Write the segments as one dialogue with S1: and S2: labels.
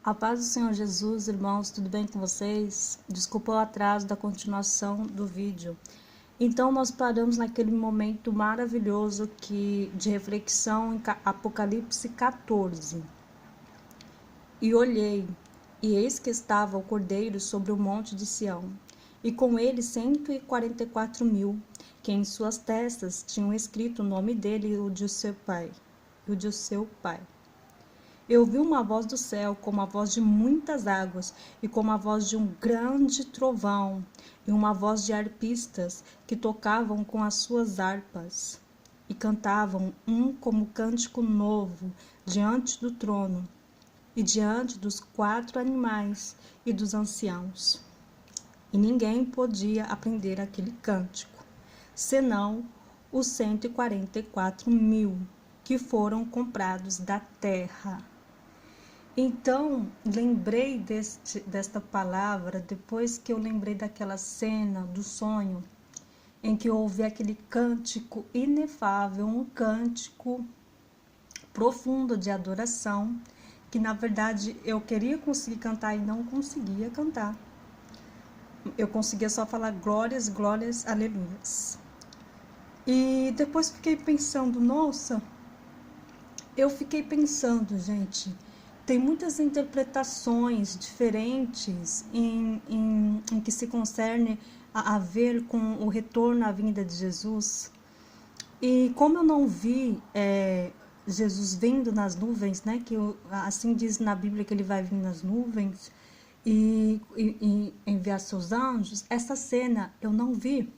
S1: A paz do Senhor Jesus, irmãos, tudo bem com vocês? Desculpa o atraso da continuação do vídeo. Então, nós paramos naquele momento maravilhoso de reflexão em Apocalipse 14. E olhei, e eis que estava o Cordeiro sobre o monte de Sião, e com ele 144.000, que em suas testas tinham escrito o nome dele e o de seu pai. Eu ouvi uma voz do céu, como a voz de muitas águas, e como a voz de um grande trovão, e uma voz de harpistas que tocavam com as suas harpas, e cantavam como cântico novo diante do trono, e diante dos 4 animais e dos anciãos. E ninguém podia aprender aquele cântico, senão os 144.000 que foram comprados da terra. Então, lembrei desta palavra depois que eu lembrei daquela cena do sonho, em que eu ouvi aquele cântico inefável, um cântico profundo de adoração, que na verdade eu queria conseguir cantar e não conseguia cantar. Eu conseguia só falar glórias, glórias, aleluias. E depois fiquei pensando, gente, tem muitas interpretações diferentes em que se concerne a ver com o retorno à vinda de Jesus. E como eu não vi Jesus vindo nas nuvens, né, que assim diz na Bíblia que ele vai vir nas nuvens e enviar seus anjos, essa cena eu não vi.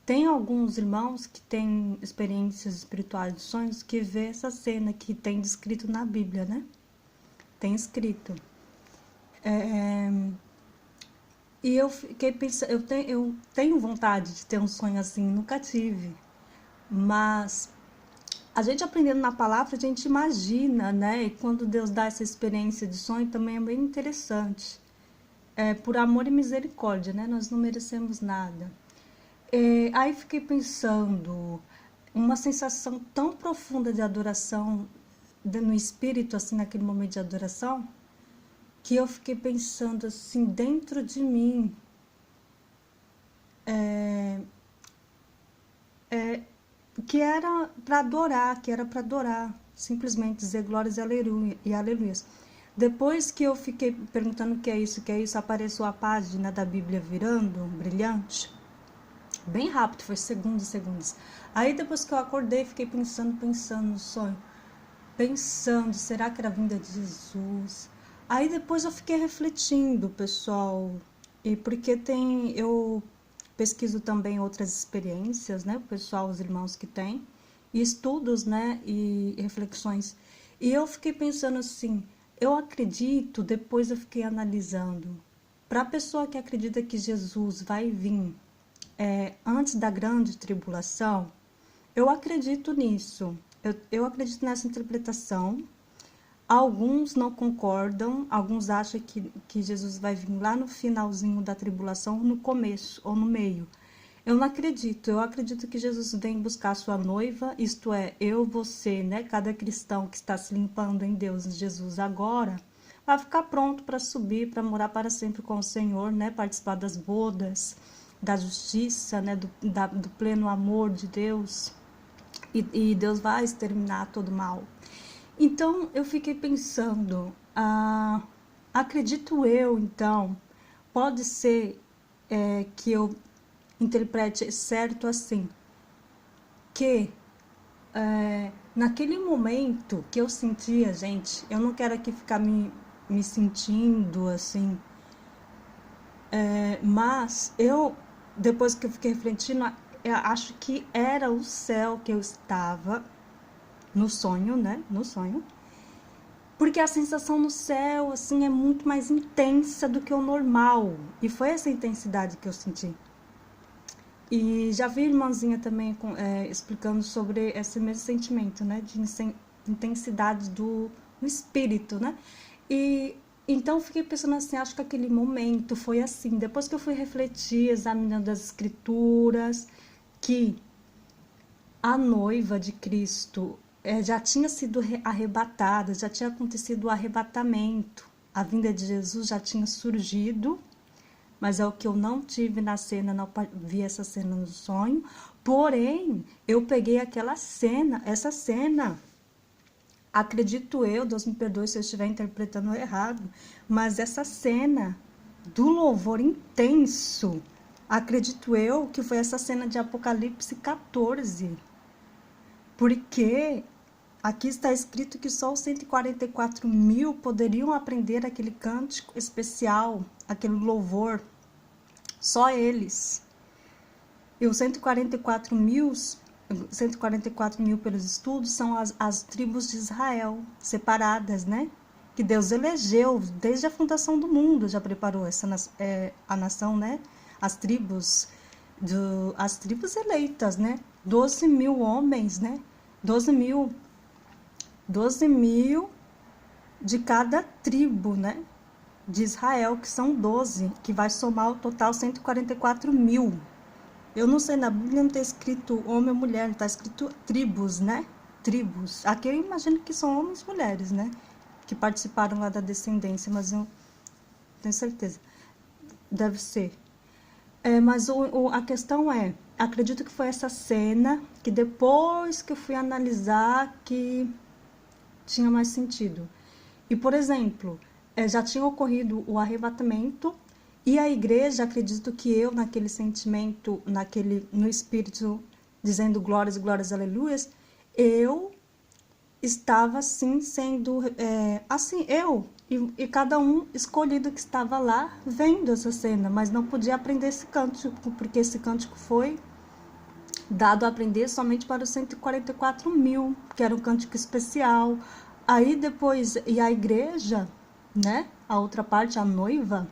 S1: Tem alguns irmãos que têm experiências espirituais de sonhos que vê essa cena que tem descrito na Bíblia, né? Tem escrito. E eu fiquei pensando, eu tenho vontade de ter um sonho assim, nunca tive. Mas a gente aprendendo na palavra, a gente imagina, né? E quando Deus dá essa experiência de sonho, também é bem interessante. Por amor e misericórdia, né? Nós não merecemos nada. Aí fiquei pensando, uma sensação tão profunda de adoração no espírito, assim, naquele momento de adoração, que eu fiquei pensando assim, dentro de mim, que era para adorar, simplesmente dizer glórias e aleluias. Depois que eu fiquei perguntando o que é isso, apareceu a página da Bíblia virando, brilhante, bem rápido, foi segundos. Aí depois que eu acordei, fiquei pensando no sonho, será que era a vinda de Jesus? Aí depois eu fiquei refletindo, pessoal, e porque eu pesquiso também outras experiências, né, o pessoal, os irmãos que têm, e estudos, né, e reflexões. E eu fiquei pensando assim, eu acredito, depois eu fiquei analisando, para a pessoa que acredita que Jesus vai vir antes da grande tribulação, eu acredito nisso, eu acredito nessa interpretação. Alguns não concordam, alguns acham que Jesus vai vir lá no finalzinho da tribulação, no começo ou no meio. Eu não acredito, eu acredito que Jesus vem buscar a sua noiva, isto é, eu, você, né? Cada cristão que está se limpando em Deus, em Jesus agora, vai ficar pronto para subir, para morar para sempre com o Senhor, né? Participar das bodas, da justiça, né? Do pleno amor de Deus. E Deus vai exterminar todo o mal. Então, eu fiquei pensando, acredito eu, então, pode ser que eu interprete certo assim, que naquele momento que eu sentia, gente, eu não quero aqui ficar me sentindo assim, mas depois que eu fiquei refletindo, eu acho que era o céu que eu estava, no sonho, né? No sonho. Porque a sensação no céu, assim, é muito mais intensa do que o normal. E foi essa intensidade que eu senti. E já vi irmãzinha também explicando sobre esse mesmo sentimento, né? De intensidade do espírito, né? E então fiquei pensando assim, acho que aquele momento foi assim. Depois que eu fui refletir, examinando as escrituras, que a noiva de Cristo já tinha sido arrebatada, já tinha acontecido o arrebatamento, a vinda de Jesus já tinha surgido, mas é o que eu não tive na cena, não vi essa cena no sonho. Porém, eu peguei essa cena, acredito eu, Deus me perdoe se eu estiver interpretando errado, mas essa cena do louvor intenso, acredito eu que foi essa cena de Apocalipse 14, porque aqui está escrito que só os 144 mil poderiam aprender aquele cântico especial, aquele louvor, só eles. E os 144 mil pelos estudos são as tribos de Israel, separadas, né? Que Deus elegeu desde a fundação do mundo, já preparou a nação, né? As tribos eleitas, né? 12 mil homens, né? 12 mil de cada tribo, né? De Israel, que são 12, que vai somar o total 144 mil. Eu não sei, na Bíblia não está escrito homem ou mulher, está escrito tribos, né? Tribos. Aqui eu imagino que são homens e mulheres, né? Que participaram lá da descendência, mas eu não tenho certeza. Deve ser. Mas a questão é, acredito que foi essa cena que depois que eu fui analisar que tinha mais sentido. E, por exemplo, já tinha ocorrido o arrebatamento e a igreja, acredito que eu, naquele sentimento, no espírito, dizendo glórias, glórias, aleluias, eu estava, assim, sendo, eu e cada um escolhido que estava lá vendo essa cena, mas não podia aprender esse cântico, porque esse cântico foi dado a aprender somente para os 144 mil, que era um cântico especial. Aí depois, e a igreja, né, a outra parte, a noiva,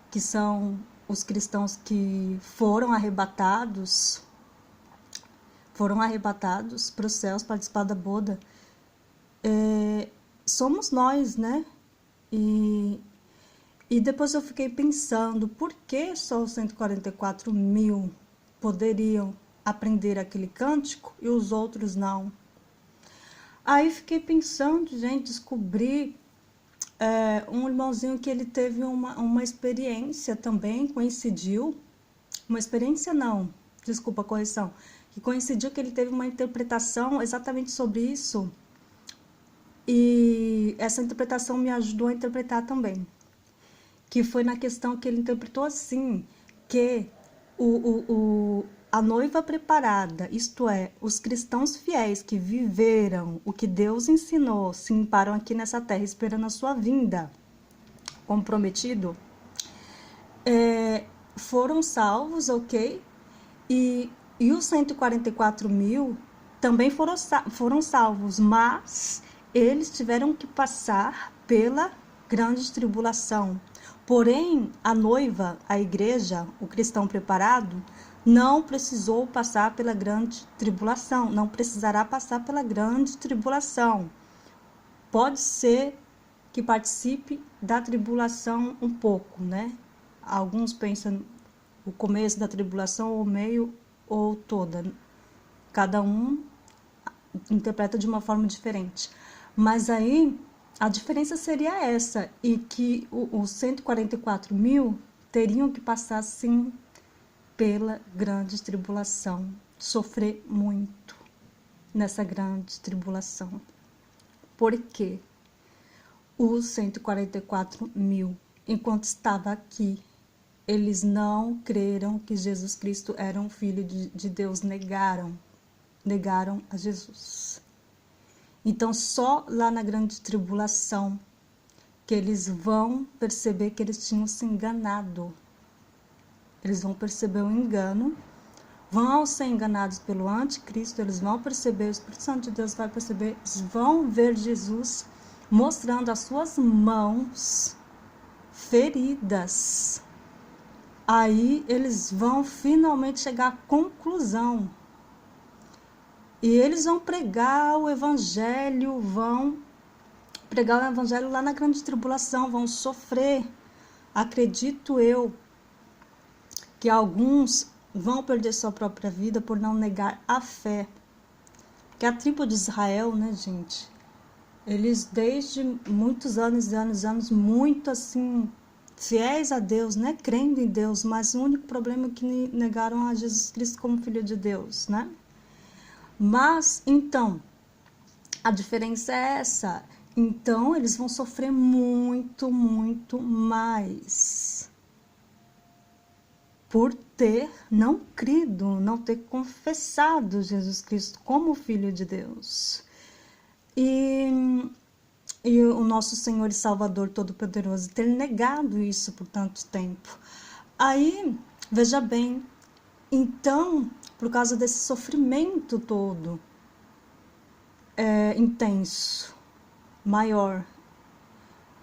S1: que são os cristãos que foram arrebatados para os céus, participar da boda, somos nós, né? E depois eu fiquei pensando, por que só os 144 mil poderiam aprender aquele cântico e os outros não? Aí fiquei pensando, gente, descobri um irmãozinho que ele teve uma experiência também, coincidiu, uma experiência não, desculpa, correção, que coincidiu que ele teve uma interpretação exatamente sobre isso, e essa interpretação me ajudou a interpretar também, que foi na questão que ele interpretou assim, que a noiva preparada, isto é, os cristãos fiéis que viveram o que Deus ensinou, se param aqui nessa terra esperando a sua vinda, como prometido, foram salvos, ok? E os 144 mil também foram salvos, mas eles tiveram que passar pela grande tribulação. Porém, a noiva, a igreja, o cristão preparado, não precisou passar pela grande tribulação, não precisará passar pela grande tribulação. Pode ser que participe da tribulação um pouco, né? Alguns pensam o começo da tribulação, ou meio, ou toda. Cada um interpreta de uma forma diferente. Mas aí, a diferença seria essa, e que os 144 mil teriam que passar, sim, pela grande tribulação, sofrer muito nessa grande tribulação. Por quê? Os 144 mil, enquanto estava aqui, eles não creram que Jesus Cristo era um filho de Deus, negaram a Jesus. Então, só lá na grande tribulação que eles vão perceber que eles tinham se enganado. Eles vão perceber o engano, vão ser enganados pelo anticristo, eles vão perceber, o Espírito Santo de Deus vai perceber, eles vão ver Jesus mostrando as suas mãos feridas. Aí eles vão finalmente chegar à conclusão. E eles vão pregar o evangelho lá na grande tribulação, vão sofrer. Acredito eu que alguns vão perder sua própria vida por não negar a fé. Porque a tribo de Israel, né, gente? Eles desde muitos anos e anos, anos, muito assim, fiéis a Deus, né? Crendo em Deus, mas o único problema é que negaram a Jesus Cristo como Filho de Deus, né? Mas, então, a diferença é essa. Então, eles vão sofrer muito, muito mais por ter não crido, não ter confessado Jesus Cristo como Filho de Deus. E o nosso Senhor e Salvador Todo-Poderoso ter negado isso por tanto tempo. Aí, veja bem, então, por causa desse sofrimento todo, intenso, maior,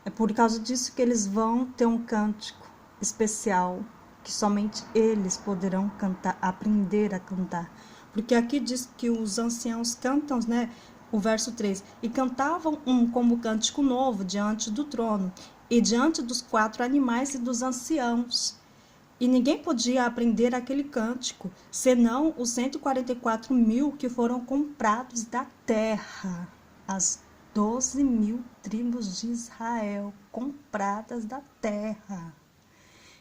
S1: é por causa disso que eles vão ter um cântico especial, que somente eles poderão cantar, aprender a cantar. Porque aqui diz que os anciãos cantam, né? O verso 3, e cantavam como cântico novo diante do trono, e diante dos 4 animais e dos anciãos. E ninguém podia aprender aquele cântico, senão os 144.000 que foram comprados da terra, as 12.000 tribos de Israel, compradas da terra.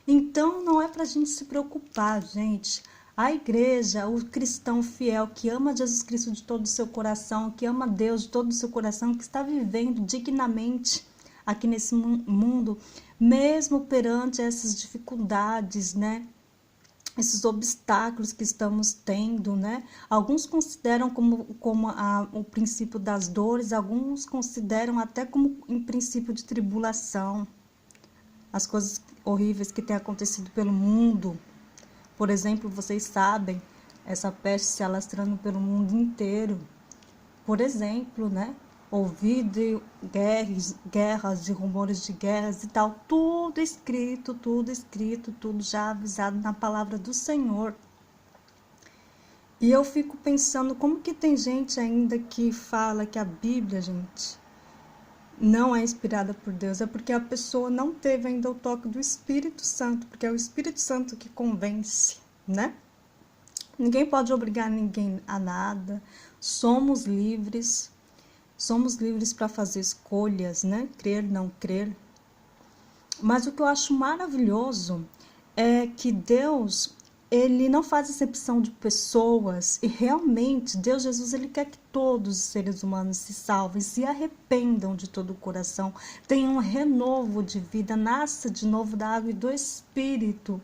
S1: Então, não é para a gente se preocupar, gente. A igreja, o cristão fiel que ama Jesus Cristo de todo o seu coração, que ama Deus de todo o seu coração, que está vivendo dignamente aqui nesse mundo, mesmo perante essas dificuldades, né? Esses obstáculos que estamos tendo, né? Alguns consideram como o princípio das dores, alguns consideram até como um princípio de tribulação. As coisas horríveis que têm acontecido pelo mundo. Por exemplo, vocês sabem, essa peste se alastrando pelo mundo inteiro. Por exemplo, né? Ouvir de guerras, de rumores de guerras e tal. Tudo escrito, tudo já avisado na palavra do Senhor. E eu fico pensando, como que tem gente ainda que fala que a Bíblia, gente, não é inspirada por Deus? É porque a pessoa não teve ainda o toque do Espírito Santo, porque é o Espírito Santo que convence, né? Ninguém pode obrigar ninguém a nada. Somos livres para fazer escolhas, né? Crer, não crer. Mas o que eu acho maravilhoso é que Deus, ele não faz exceção de pessoas, e realmente Deus Jesus, ele quer que todos os seres humanos se salvem, se arrependam de todo o coração, tenham um renovo de vida, nasça de novo da água e do Espírito,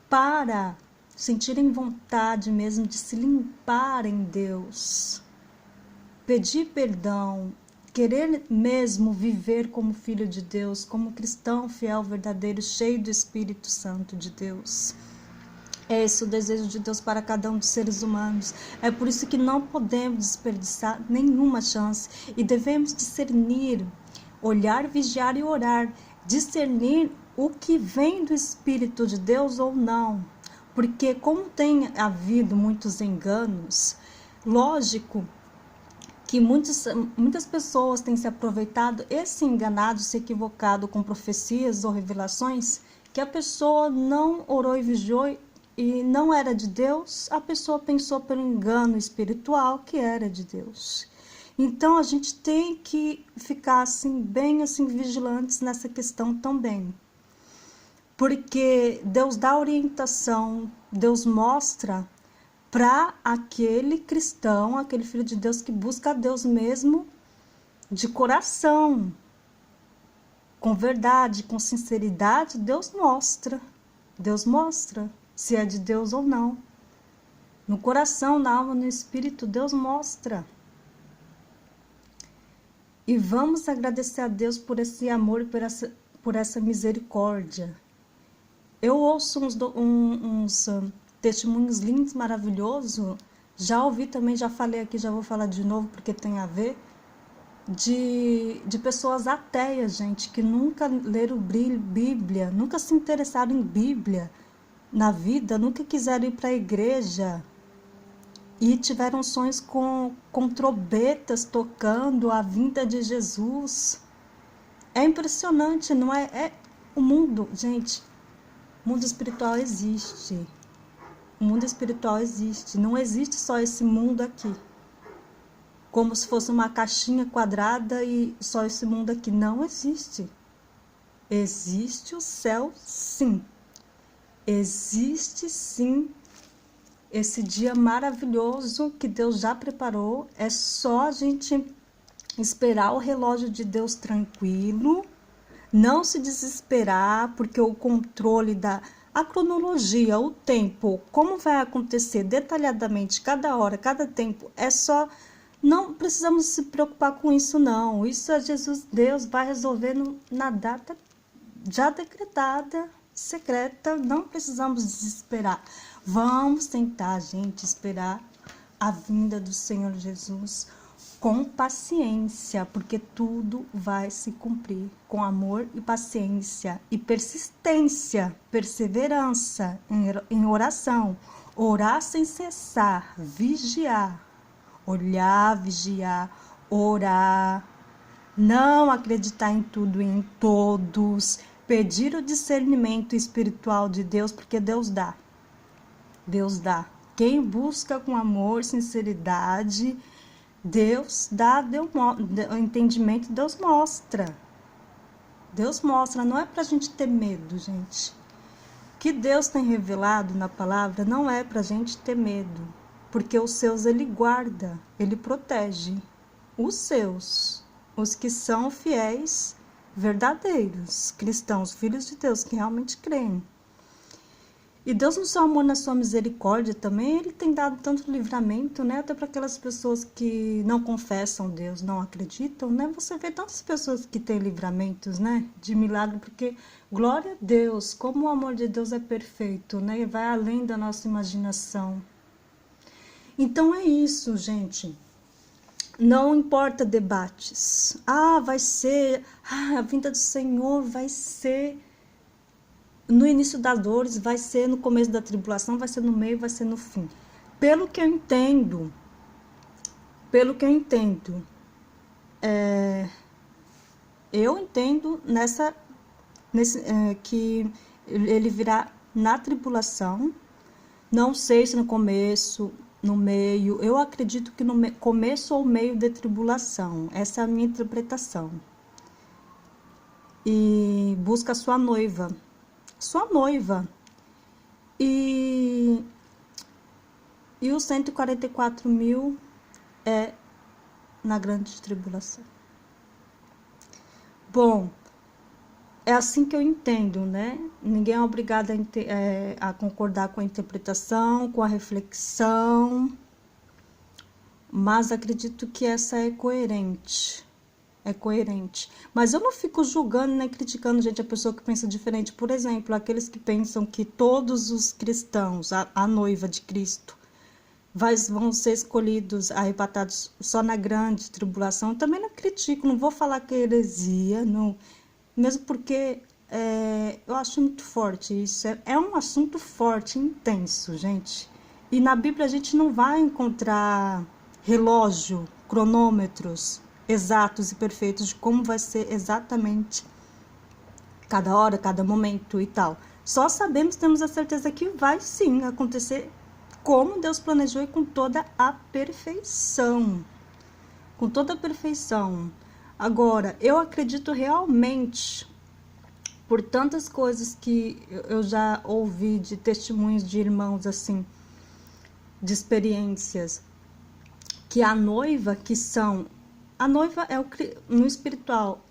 S1: para sentirem vontade mesmo de se limpar em Deus, pedir perdão, querer mesmo viver como filho de Deus, como cristão fiel, verdadeiro, cheio do Espírito Santo de Deus. É esse o desejo de Deus para cada um dos seres humanos. É por isso que não podemos desperdiçar nenhuma chance e devemos discernir, olhar, vigiar e orar, discernir o que vem do Espírito de Deus ou não. Porque como tem havido muitos enganos, lógico que muitas pessoas têm se aproveitado e se enganado, se equivocado com profecias ou revelações, que a pessoa não orou e vigiou e não era de Deus, a pessoa pensou pelo engano espiritual que era de Deus. Então a gente tem que ficar assim, bem assim, vigilantes nessa questão também. Porque Deus dá orientação, Deus mostra para aquele cristão, aquele filho de Deus que busca a Deus mesmo de coração, com verdade, com sinceridade. Deus mostra se é de Deus ou não. No coração, na alma, no espírito, Deus mostra. E vamos agradecer a Deus por esse amor, por essa misericórdia. Eu ouço uns testemunhos lindos, maravilhosos. Já ouvi também, já falei aqui, já vou falar de novo porque tem a ver. De pessoas ateias, gente, que nunca leram Bíblia, nunca se interessaram em Bíblia na vida, nunca quiseram ir para a igreja e tiveram sonhos com trombetas tocando a vinda de Jesus. É impressionante, não é? O mundo, gente, o mundo espiritual existe. O mundo espiritual existe. Não existe só esse mundo aqui. como se fosse uma caixinha quadrada e só esse mundo aqui. Não existe. Existe o céu, sim. Existe, sim, esse dia maravilhoso que Deus já preparou. É só a gente esperar o relógio de Deus tranquilo, não se desesperar, porque o controle a cronologia, o tempo, como vai acontecer detalhadamente cada hora, cada tempo, é só. Não precisamos se preocupar com isso, não. Isso é Jesus, Deus vai resolver na data já decretada, secreta. Não precisamos desesperar. Vamos tentar, gente, esperar a vinda do Senhor Jesus com paciência, porque tudo vai se cumprir com amor e paciência e persistência, perseverança em oração, orar sem cessar, vigiar, olhar, vigiar, orar, não acreditar em tudo e em todos, pedir o discernimento espiritual de Deus, porque Deus dá. Deus dá. Quem busca com amor, sinceridade, Deus dá, o entendimento, Deus mostra. Deus mostra, não é pra gente ter medo, gente. O que Deus tem revelado na palavra não é pra gente ter medo, porque os seus Ele guarda, Ele protege. Os seus, os que são fiéis, verdadeiros, cristãos, filhos de Deus, que realmente creem. E Deus, no seu amor, na sua misericórdia também, Ele tem dado tanto livramento, né? Até para aquelas pessoas que não confessam Deus, não acreditam, né? Você vê tantas pessoas que têm livramentos, né? De milagre, porque, glória a Deus, como o amor de Deus é perfeito, né? E vai além da nossa imaginação. Então é isso, gente. Não importa debates. Vai ser... a vinda do Senhor vai ser... no início das dores, vai ser no começo da tribulação, vai ser no meio, vai ser no fim. Pelo que eu entendo, eu entendo que ele virá na tribulação. Não sei se no começo, no meio. Eu acredito que no começo ou meio da tribulação. Essa é a minha interpretação. E busca sua noiva. E os 144.000 é na grande tribulação. Bom, é assim que eu entendo, né? Ninguém é obrigado a concordar com a interpretação, com a reflexão, mas acredito que essa é coerente. Mas eu não fico julgando nem criticando, gente, a pessoa que pensa diferente. Por exemplo, aqueles que pensam que todos os cristãos, a noiva de Cristo, vão ser escolhidos, arrebatados só na grande tribulação. Eu também não critico, não vou falar que é heresia, não, mesmo porque eu acho muito forte isso. É um assunto forte, intenso, gente. E na Bíblia a gente não vai encontrar relógio, cronômetros exatos e perfeitos de como vai ser exatamente cada hora, cada momento e tal. Só sabemos, temos a certeza que vai sim acontecer como Deus planejou e com toda a perfeição. Com toda a perfeição. Agora, eu acredito realmente, por tantas coisas que eu já ouvi de testemunhos de irmãos assim, de experiências, que a noiva no espiritual,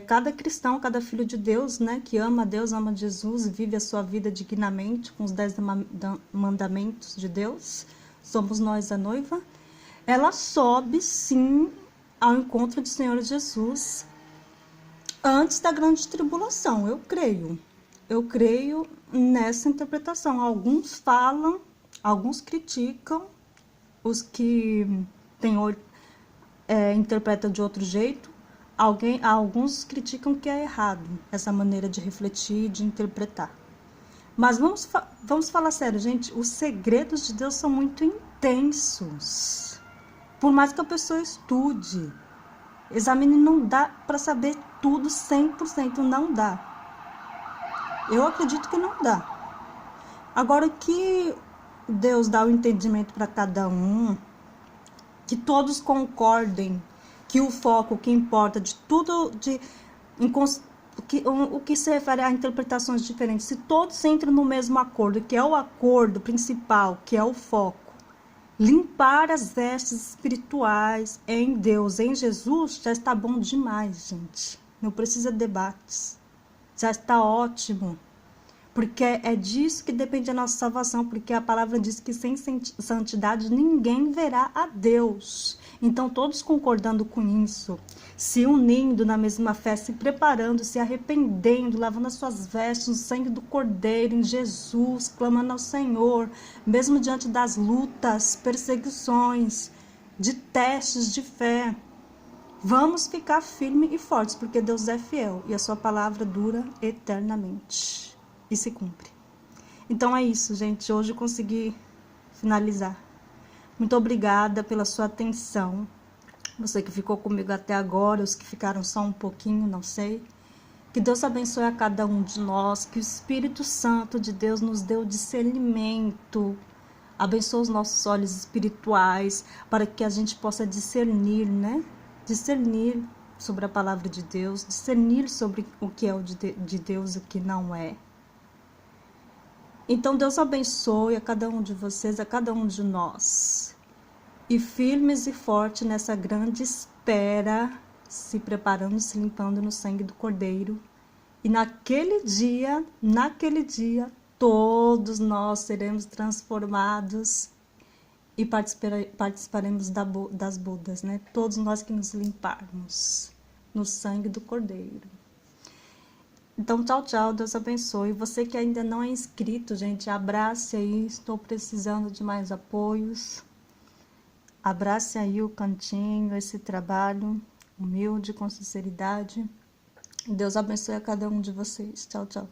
S1: cada cristão, cada filho de Deus, né, que ama a Deus, ama Jesus, vive a sua vida dignamente com os 10 mandamentos de Deus, somos nós a noiva, ela sobe sim ao encontro do Senhor Jesus antes da grande tribulação. Eu creio nessa interpretação. Alguns falam, alguns criticam, os que interpretam de outro jeito. Alguns criticam que é errado essa maneira de refletir, de interpretar. Mas vamos falar sério, gente. Os segredos de Deus são muito intensos. Por mais que a pessoa estude, examine, não dá para saber tudo 100%, não dá. Eu acredito que não dá. Agora, o que Deus dá o entendimento para cada um, Que todos concordem que o foco, o que importa de tudo, o que se refere a interpretações diferentes, se todos entram no mesmo acordo, que é o acordo principal, que é o foco, limpar as vestes espirituais em Deus, em Jesus, já está bom demais, gente. Não precisa de debates. Já está ótimo. Porque é disso que depende a nossa salvação, porque a palavra diz que sem santidade ninguém verá a Deus. Então, todos concordando com isso, se unindo na mesma fé, se preparando, se arrependendo, lavando as suas vestes no sangue do Cordeiro, em Jesus, clamando ao Senhor, mesmo diante das lutas, perseguições, de testes de fé, vamos ficar firmes e fortes, porque Deus é fiel e a sua palavra dura eternamente. E se cumpre. Então é isso, gente. Hoje eu consegui finalizar. Muito obrigada pela sua atenção. Você que ficou comigo até agora, os que ficaram só um pouquinho, não sei. Que Deus abençoe a cada um de nós. Que o Espírito Santo de Deus nos dê o discernimento. Abençoe os nossos olhos espirituais para que a gente possa discernir, né? Discernir sobre a palavra de Deus. Discernir sobre o que é o de Deus e o que não é. Então, Deus abençoe a cada um de vocês, a cada um de nós. E firmes e fortes nessa grande espera, se preparando, se limpando no sangue do Cordeiro. E naquele dia, todos nós seremos transformados e participaremos das bodas, né? Todos nós que nos limparmos no sangue do Cordeiro. Então, tchau, tchau, Deus abençoe. Você que ainda não é inscrito, gente, abrace aí, estou precisando de mais apoios. Abrace aí o cantinho, esse trabalho humilde, com sinceridade. Deus abençoe a cada um de vocês. Tchau, tchau.